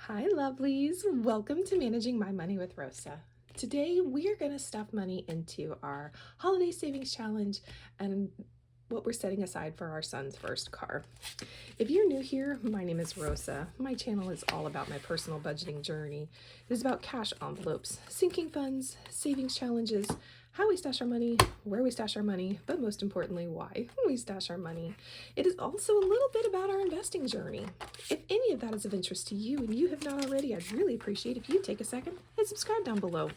Hi, lovelies. Welcome to Managing My Money with Rosa. Today, we are going to stuff money into our holiday savings challenge and what we're setting aside for our son's first car. If you're new here, my name is Rosa. My channel is all about my personal budgeting journey. It is about cash envelopes, sinking funds, savings challenges, how we stash our money, where we stash our money, but most importantly, why we stash our money. It is also a little bit about our investing journey. If any of that is of interest to you and you have not already, I'd really appreciate if you take a second and subscribe down below.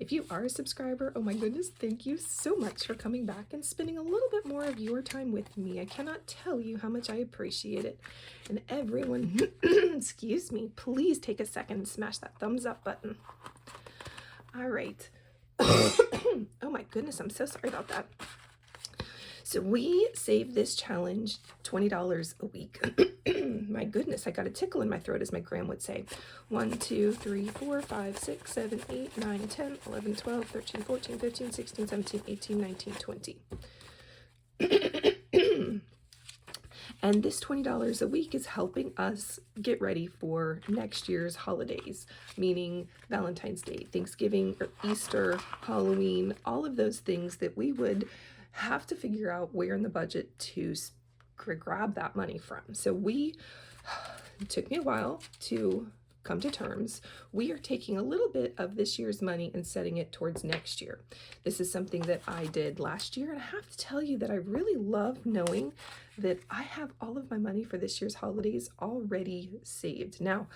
If you are a subscriber, oh my goodness, thank you so much for coming back and spending a little bit more of your time with me. I cannot tell you how much I appreciate it. And everyone, excuse me, please take a second and smash that thumbs up button. All right. Oh my goodness, I'm so sorry about that. So we save this challenge $20 a week. My goodness, I got a tickle in my throat, as my gram would say. 1, 2, 3, 4, 5, 6, 7, 8, 9, 10, 11, 12, 13, 14, 15, 16, 17, 18, 19, 20. And this $20 a week is helping us get ready for next year's holidays, meaning Valentine's Day, Thanksgiving, or Easter, Halloween, all of those things that we would have to figure out where in the budget to grab that money from. So it took me a while to come to terms. We are taking a little bit of this year's money and setting it towards next year. This is something that I did last year, and I have to tell you that I really love knowing that I have all of my money for this year's holidays already saved. Now,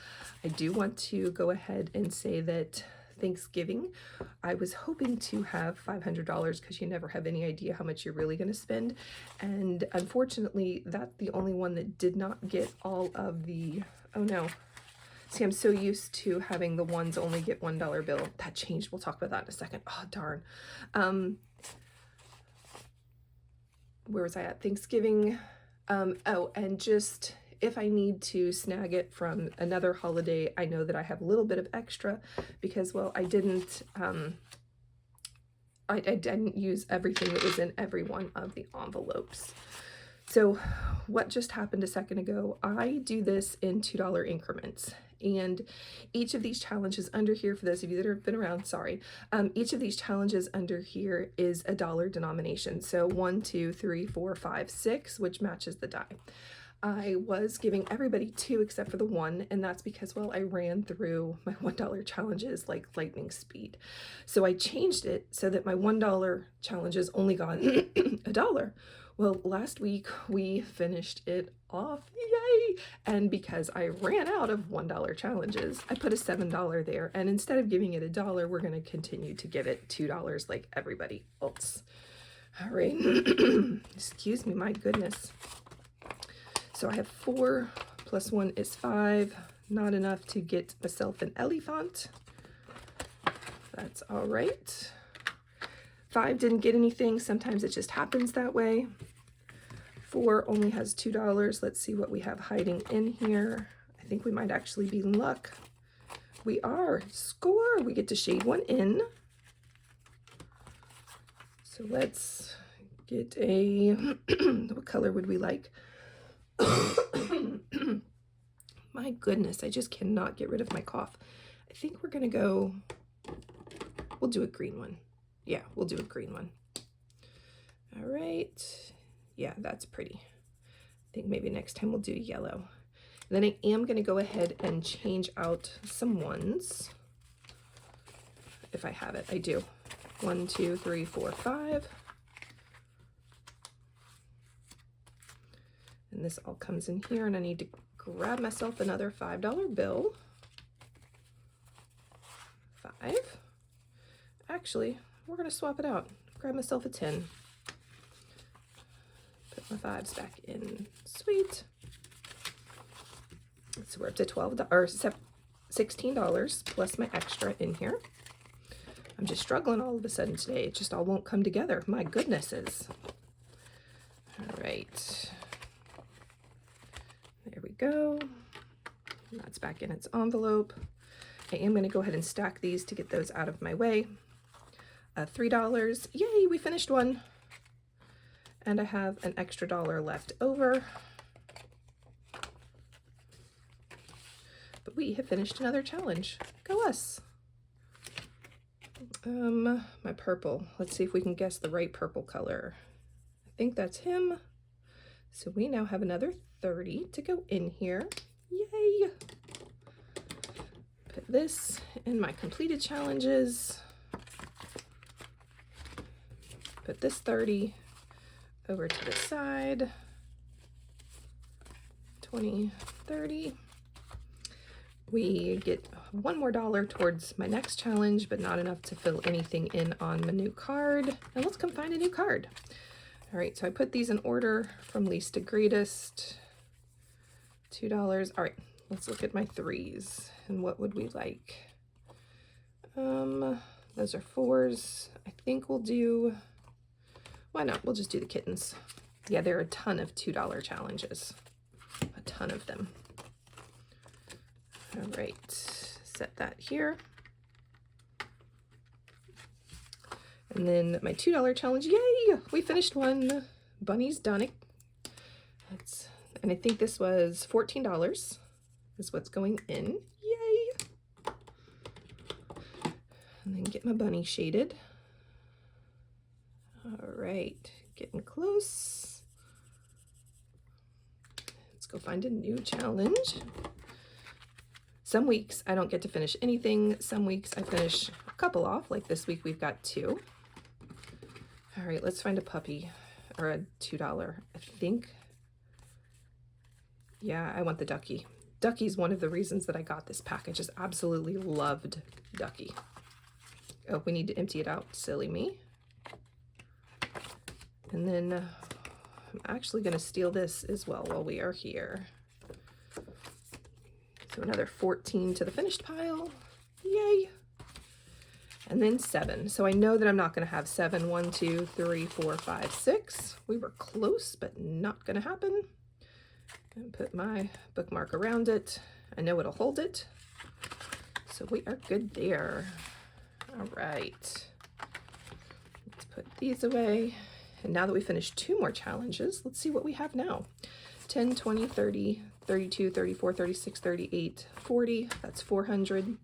I do want to go ahead and say that Thanksgiving, I was hoping to have $500 because you never have any idea how much you're really going to spend. And unfortunately, that's the only one that did not get all of the, oh no. See, I'm so used to having the ones only get $1 bill. That changed. We'll talk about that in a second. Oh, darn. Where was I at? Thanksgiving. Oh, and just if I need to snag it from another holiday, I know that I have a little bit of extra because, well, I didn't use everything that was in every one of the envelopes. So what just happened a second ago, I do this in $2 increments. And each of these challenges under here, for those of you that have been around, sorry, each of these challenges under here is a dollar denomination. So 1, 2, 3, 4, 5, 6, which matches the die. I was giving everybody 2 except for the 1, and that's because, well, I ran through my $1 challenges like lightning speed. So I changed it so that my $1 challenges only got $1. Well, last week we finished it off, yay! And because I ran out of $1 challenges, I put a $7 there, and instead of giving it $1, we're going to continue to give it $2 like everybody else. All right, excuse me, my goodness. So I have 4 plus 1 is 5, not enough to get myself an elephant. That's all right. 5 didn't get anything. Sometimes it just happens that way. 4 only has $2. Let's see what we have hiding in here. I think we might actually be in luck. We are. Score! We get to shade 1 in. So let's get a, what color would we like? My goodness, I just cannot get rid of my cough. I think we're going to go, we'll do a green one. Yeah, we'll do a green one. All right. Yeah, that's pretty. I think maybe next time we'll do yellow. And then I am going to go ahead and change out some ones. If I have it, I do. 1, 2, 3, 4, 5. And this all comes in here, and I need to grab myself another $5 bill. 5. Actually, we're going to swap it out. Grab myself a 10. Put my 5s back in. Sweet. So we're up to $12 or $16 plus my extra in here. I'm just struggling all of a sudden today. It just all won't come together. My goodnesses. All right. There we go. That's back in its envelope. I am going to go ahead and stack these to get those out of my way. $3. Yay, we finished one. And I have an extra $1 left over. But we have finished another challenge. Go us. My purple. Let's see if we can guess the right purple color. I think that's him. So we now have another 30 to go in here. Yay! Put this in my completed challenges. Put this 30 over to the side. 20, 30. We get one more dollar towards my next challenge, but not enough to fill anything in on my new card. Now let's come find a new card. All right, so I put these in order from least to greatest. $2. All right, let's look at my threes and what would we like? Those are fours. I think we'll do, why not? We'll just do the kittens. Yeah, there are a ton of $2 challenges, a ton of them. All right, set that here. And then my $2 challenge, yay! We finished one. Bunny's done it. And I think this was $14 is what's going in. Yay! And then get my bunny shaded. All right, getting close. Let's go find a new challenge. Some weeks I don't get to finish anything. Some weeks I finish a couple off, like this week we've got 2. All right, let's find a puppy or a $2. I think, yeah, I want the ducky. Ducky's one of the reasons that I got this pack. I just absolutely loved Ducky. Oh, we need to empty it out, silly me. And then I'm actually gonna steal this as well while we are here. So another 14 to the finished pile, yay. And then 7. So I know that I'm not going to have 7. 1, 2, 3, 4, 5, 6. We were close, but not going to happen. And put my bookmark around it. I know it'll hold it. So we are good there. All right. Let's put these away. And now that we finished 2 more challenges, let's see what we have now. 10, 20, 30, 32, 34, 36, 38, 40. That's 400.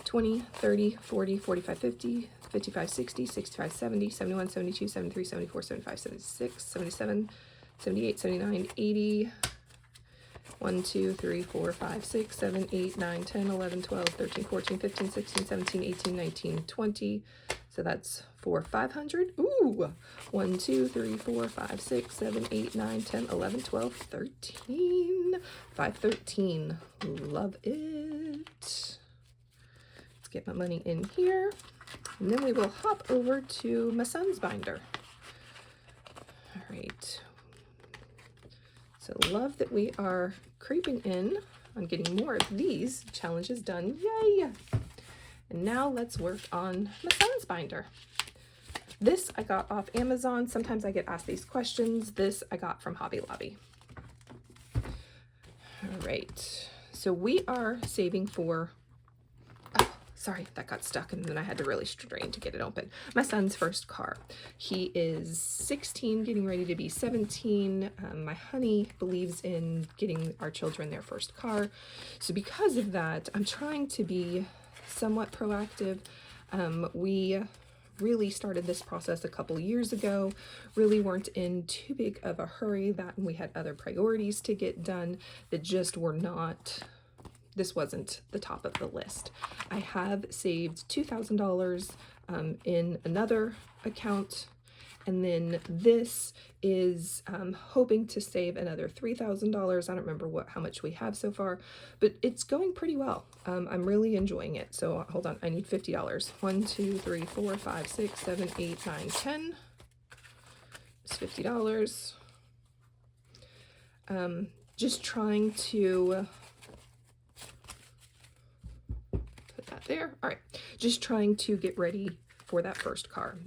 20, 30, 40, 45, 50, 55, 60, 65, 70, 71, 72, 73, 74, 75, 76, 77, 78, 79, 80, 1, 2, 3, 4, 5, 6, 7, 8, 9, 10, 11, 12, 13, 14, 15, 16, 17, 18, 19, 20. So that's 500. Ooh, 1, 2, 3, 4, 5, 6, 7, 8, 9, 10, 11, 12, 13, 513. Love it. Get my money in here, and then we will hop over to my son's binder. All right, so love that we are creeping in on getting more of these challenges done. Yay! And now let's work on my son's binder. This I got off Amazon. Sometimes I get asked these questions. This I got from Hobby Lobby. All right, so we are saving for, sorry, that got stuck and then I had to really strain to get it open. My son's first car. He is 16, getting ready to be 17. My honey believes in getting our children their first car. So because of that, I'm trying to be somewhat proactive. We really started this process a couple years ago, really weren't in too big of a hurry, that and we had other priorities to get done that just were not, this wasn't the top of the list. I have saved $2,000 in another account, and then this is hoping to save another $3,000. I don't remember how much we have so far, but it's going pretty well. I'm really enjoying it. So hold on, I need $50. 1, 2, 3, 4, 5, 6, 7, 8, 9, 10. It's $50. Just trying to there. All right, just trying to get ready for that first car.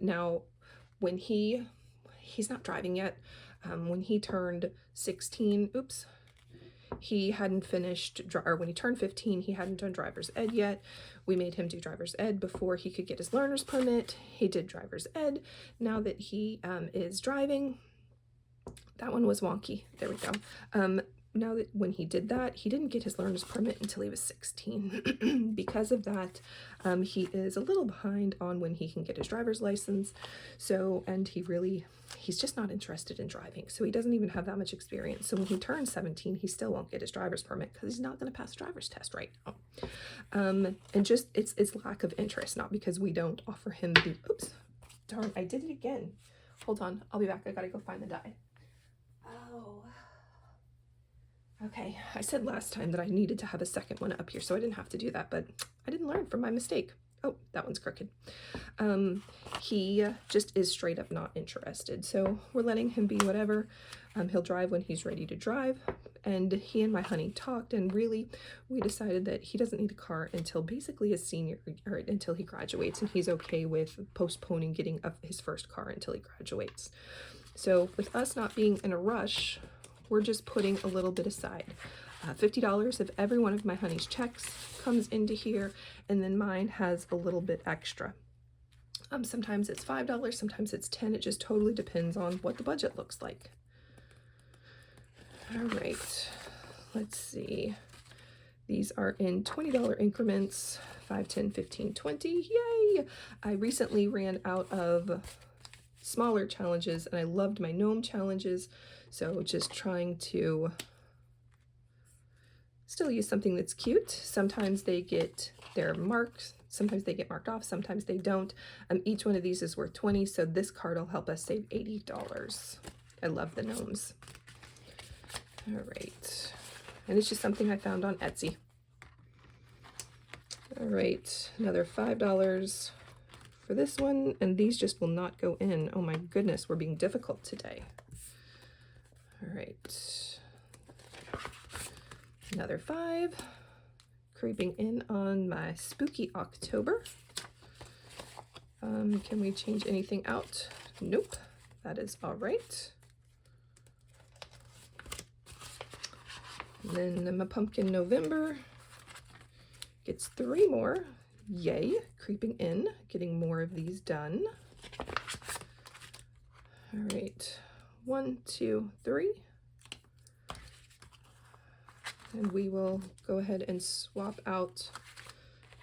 Now, when he's not driving yet. When he turned 16, oops, he hadn't finished, or when he turned 15, he hadn't done driver's ed yet. We made him do driver's ed before he could get his learner's permit. He did driver's ed. Now that he is driving, that one was wonky. There we go. now that when he did that, he didn't get his learner's permit until he was 16. Because of that, he is a little behind on when he can get his driver's license. So, and he's just not interested in driving. So he doesn't even have that much experience. So when he turns 17, he still won't get his driver's permit because he's not going to pass the driver's test right now. And just, it's lack of interest, not because we don't offer him the, oops, darn, I did it again. Hold on, I'll be back. I gotta go find the die. Oh. Okay, I said last time that I needed to have a second one up here, so I didn't have to do that, but I didn't learn from my mistake. Oh, that one's crooked. He just is straight up not interested, so we're letting him be whatever. He'll drive when he's ready to drive, and he and my honey talked, and really, we decided that he doesn't need a car until basically his senior, or until he graduates, and he's okay with postponing getting his first car until he graduates. So with us not being in a rush, we're just putting a little bit aside. $50 of every one of my honey's checks comes into here, and then mine has a little bit extra. Sometimes it's $5, sometimes it's $10. It just totally depends on what the budget looks like. All right, let's see. These are in $20 increments, 5, 10, 15, 20. Yay! I recently ran out of smaller challenges, and I loved my gnome challenges. So just trying to still use something that's cute. Sometimes they get their marked, sometimes they get marked off, sometimes they don't. Each one of these is worth 20, so this card will help us save $80. I love the gnomes. All right, and it's just something I found on Etsy. All right, another $5 for this one, and these just will not go in. Oh my goodness, we're being difficult today. All right, another 5, creeping in on my spooky October. Can we change anything out? Nope, that is all right. And then my pumpkin November gets 3 more. Yay, creeping in, getting more of these done. All right. 1, 2, 3, and we will go ahead and swap out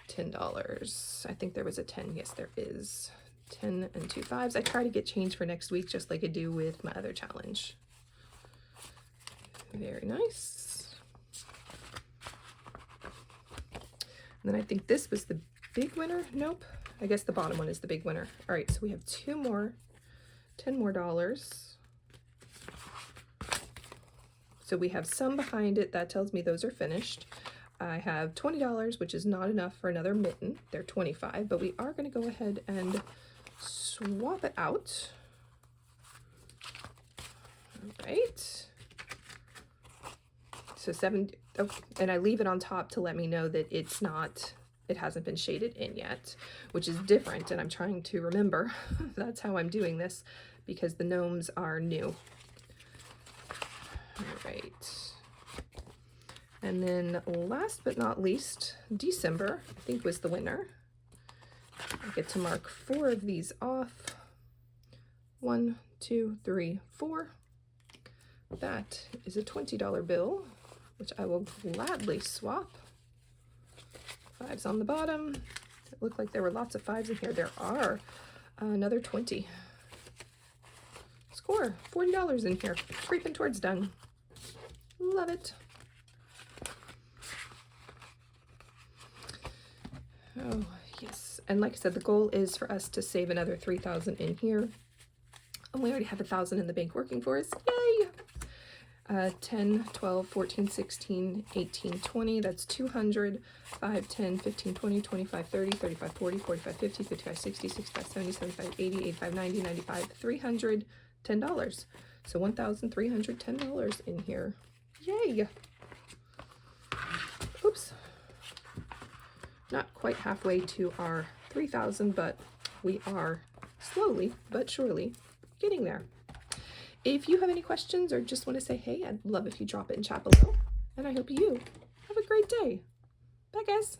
$10. I think there was a 10. Yes, there is. 10 and 2 5s. I try to get change for next week, just like I do with my other challenge. Very nice. And then I think this was the big winner. Nope. I guess the bottom one is the big winner. All right, so we have 2 more, $10 more. So we have some behind it. That tells me those are finished. I have $20, which is not enough for another mitten. They're 25, but we are going to go ahead and swap it out. All right. So 7, oh, and I leave it on top to let me know that it hasn't been shaded in yet, which is different, and I'm trying to remember. That's how I'm doing this, because the gnomes are new. All right, and then last but not least, December, I think, was the winner. I get to mark 4 of these off. 1, 2, 3, 4. That is a $20 bill, which I will gladly swap. 5s on the bottom. It looked like there were lots of 5s in here. There are. Another 20. Score, $40 in here. Creeping towards done. Love it. Oh, yes. And like I said, the goal is for us to save another 3,000 in here. And we already have 1,000 in the bank working for us. Yay! 10, 12, 14, 16, 18, 20. That's 200. 5, 10, 15, 20, 25, 30, 35, 40, 45, 50, 55, 60, 65, 70, 75, 80, 85, 90, 95, $310. So $1,310 in here. Yay! Oops. Not quite halfway to our 3,000, but we are slowly but surely getting there. If you have any questions or just want to say hey, I'd love if you drop it in chat below. And I hope you have a great day. Bye, guys.